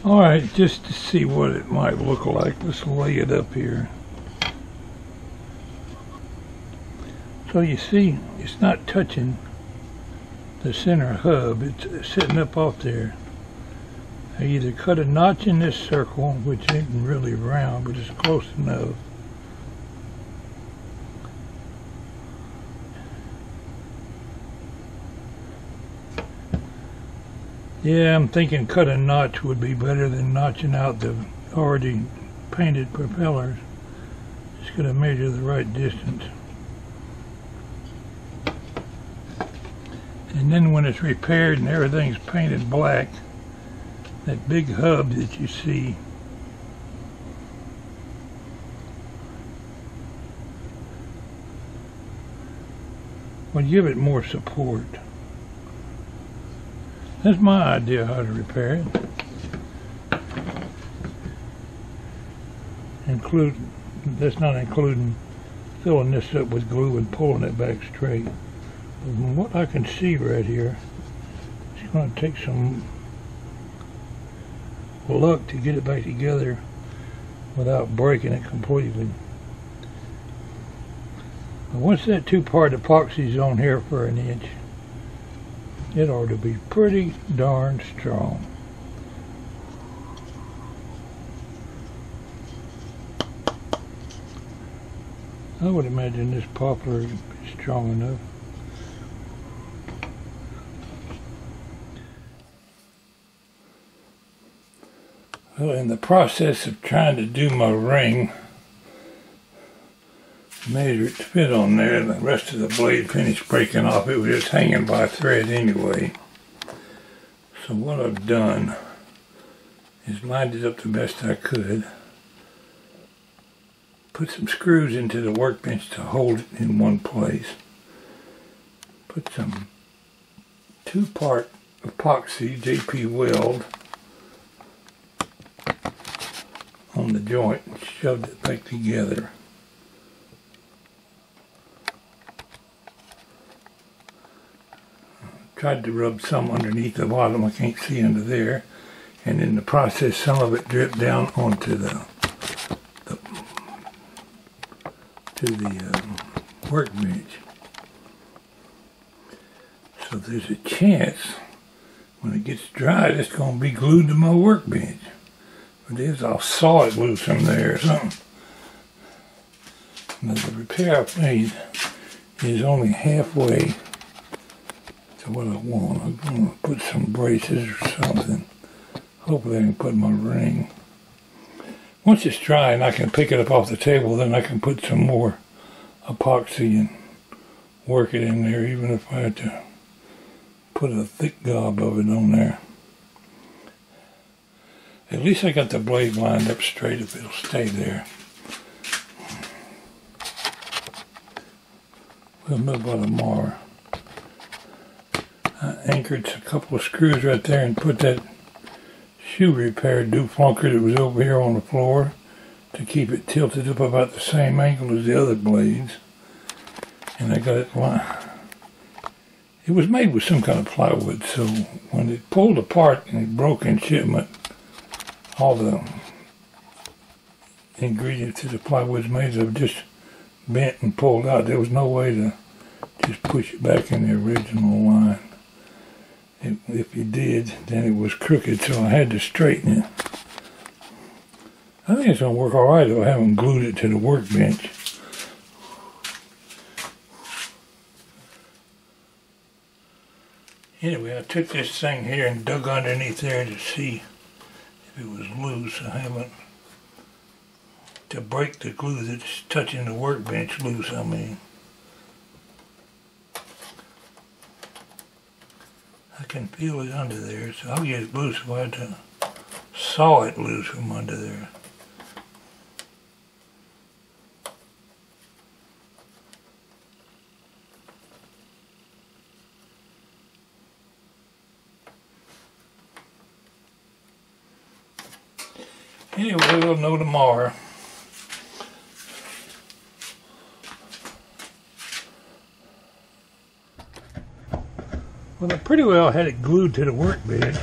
Alright, just to see what it might look like, let's lay it up here. So you see, it's not touching the center hub, it's sitting up off there. I either cut a notch in this circle, which isn't really round, but it's close enough. Yeah, I'm thinking cut a notch would be better than notching out the already painted propellers. Just gotta measure the right distance. And then when it's repaired and everything's painted black, that big hub that you see, will give it more support. That's my idea how to repair it. That's not including filling this up with glue and pulling it back straight. But from what I can see right here, it's going to take some luck to get it back together without breaking it completely. But once that two-part epoxy's on here for an inch, it ought to be pretty darn strong. I would imagine this poplar is strong enough. Well, in the process of trying to do my ring, measure it to fit on there, and the rest of the blade finished breaking off. It was just hanging by a thread anyway. So what I've done is lined it up the best I could, put some screws into the workbench to hold it in one place, put some two-part epoxy JP weld on the joint and shoved it back together. Tried to rub some underneath the bottom, I can't see under there, and in the process some of it dripped down onto the workbench. So there's a chance when it gets dried it's going to be glued to my workbench. If it is, I'll saw it loose from there or something. Now the repair I've made is only halfway to what I want. I'm going to put some braces or something. Hopefully I can put my ring. Once it's dry and I can pick it up off the table, then I can put some more epoxy and work it in there, even if I had to put a thick gob of it on there. At least I got the blade lined up straight if it'll stay there. We'll move by tomorrow. I anchored a couple of screws right there and put that shoe repair duflunker that was over here on the floor to keep it tilted up about the same angle as the other blades. And I got it lined. It was made with some kind of plywood, so when it pulled apart and it broke in shipment, all the ingredients that the plywood's made of just bent and pulled out. There was no way to just push it back in the original line. If you did, then it was crooked, so I had to straighten it. I think it's going to work all right, though. I haven't glued it to the workbench. Anyway, I took this thing here and dug underneath there to see if it was loose. I haven't, to break the glue that's touching the workbench loose, I mean. I can feel it under there, so I'll get it loose if I had to saw it loose from under there. Anyway, we'll know tomorrow. Well, I pretty well had it glued to the workbench.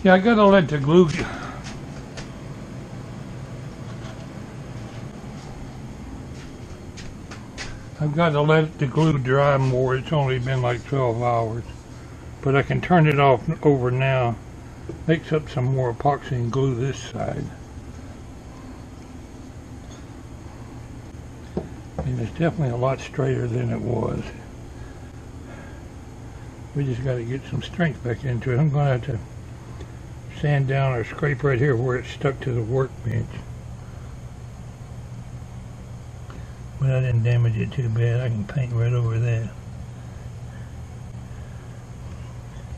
Yeah, I gotta let the glue. I've got to let the glue dry more. It's only been like 12 hours. But I can turn it off over now. Mix up some more epoxy and glue this side. And it's definitely a lot straighter than it was. We just got to get some strength back into it. I'm going to have to sand down or scrape right here where it's stuck to the workbench. But I didn't damage it too bad. I can paint right over that.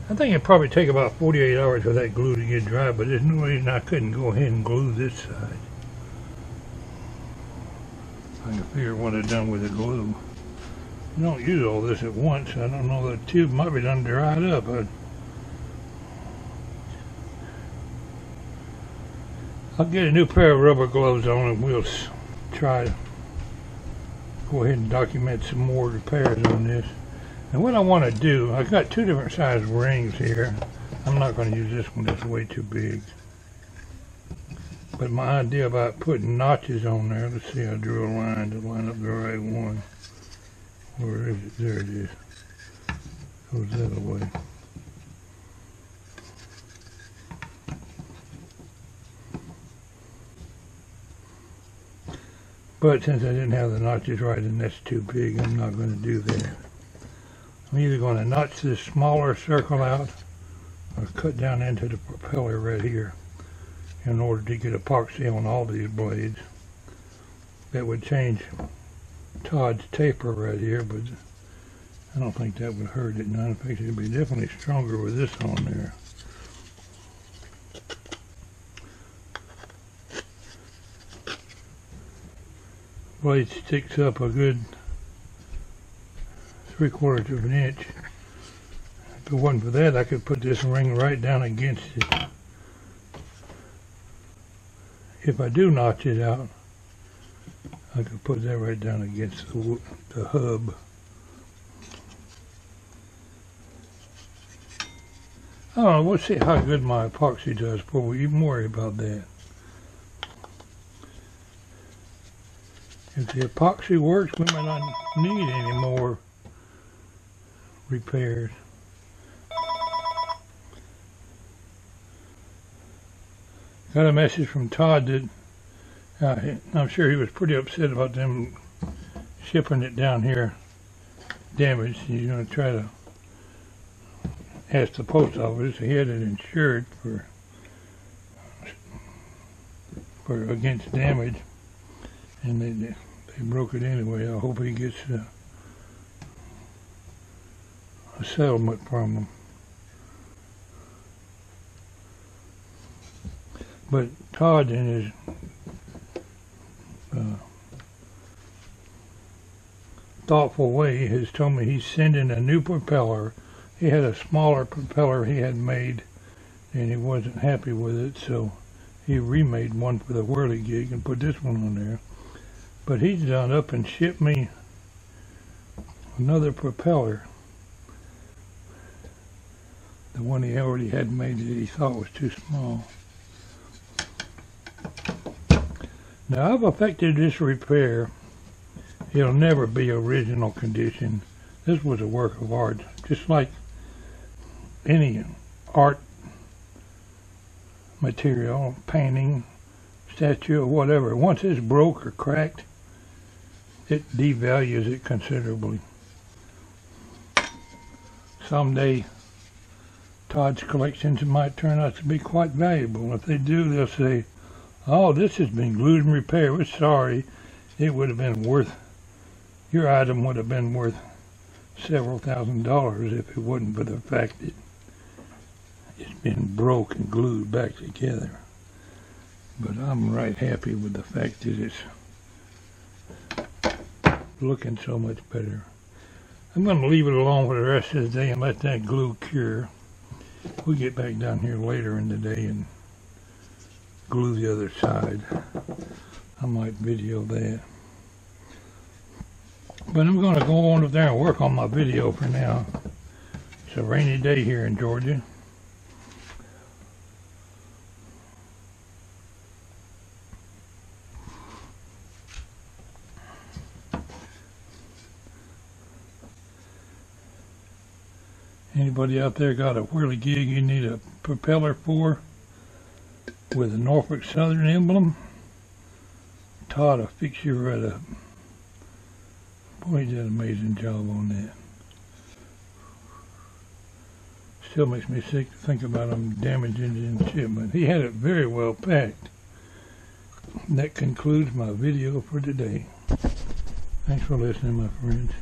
I think it'd probably take about 48 hours for that glue to get dry, but there's no reason I couldn't go ahead and glue this side. I can figure what I've done with the glue. You don't use all this at once. I don't know, the tube might be done dried up. I'll get a new pair of rubber gloves on and we'll try to go ahead and document some more repairs on this. And what I want to do, I've got two different size rings here. I'm not going to use this one, it's way too big. But my idea about putting notches on there, let's see, I drew a line to line up the right one. Where is it? There it is. Goes the other way. But since I didn't have the notches right and that's too big, I'm not going to do that. I'm either going to notch this smaller circle out or cut down into the propeller right here in order to get epoxy on all these blades. That would change Todd's taper right here, but I don't think that would hurt it. None. In fact, it would be definitely stronger with this on there. Blade sticks up a good 3/4 of an inch. If it wasn't for that, I could put this ring right down against it. If I do notch it out, I could put that right down against the hub. I don't know, we'll see how good my epoxy does before we even worry about that. If the epoxy works, we might not need any more repairs. Got a message from Todd that I'm sure he was pretty upset about them shipping it down here damaged. He's going to try to ask the post office. He had it insured for against damage. And They broke it anyway. I hope he gets a settlement from them. But Todd, in his thoughtful way, has told me he's sending a new propeller. He had a smaller propeller he had made, and he wasn't happy with it, so he remade one for the Whirligig and put this one on there. But he's done up and shipped me another propeller. The one he already had made that he thought was too small. Now I've effected this repair. It'll never be original condition. This was a work of art, just like any art material, painting, statue, or whatever. Once it's broke or cracked, it devalues it considerably. Someday, Todd's collections might turn out to be quite valuable. If they do, they'll say, "Oh, this has been glued and repaired. We're sorry. It would have been worth, your item would have been worth several $1,000s if it wasn't for the fact that it's been broke and glued back together." But I'm right happy with the fact that it's looking so much better. I'm going to leave it alone for the rest of the day and let that glue cure. We'll get back down here later in the day and glue the other side. I might video that. But I'm going to go on up there and work on my video for now. It's a rainy day here in Georgia. Anybody out there got a Whirligig you need a propeller for with a Norfolk Southern emblem? Todd will fix you right up. Boy, he did an amazing job on that. Still makes me sick to think about him damaging the shipment. He had it very well packed. That concludes my video for today. Thanks for listening, my friends.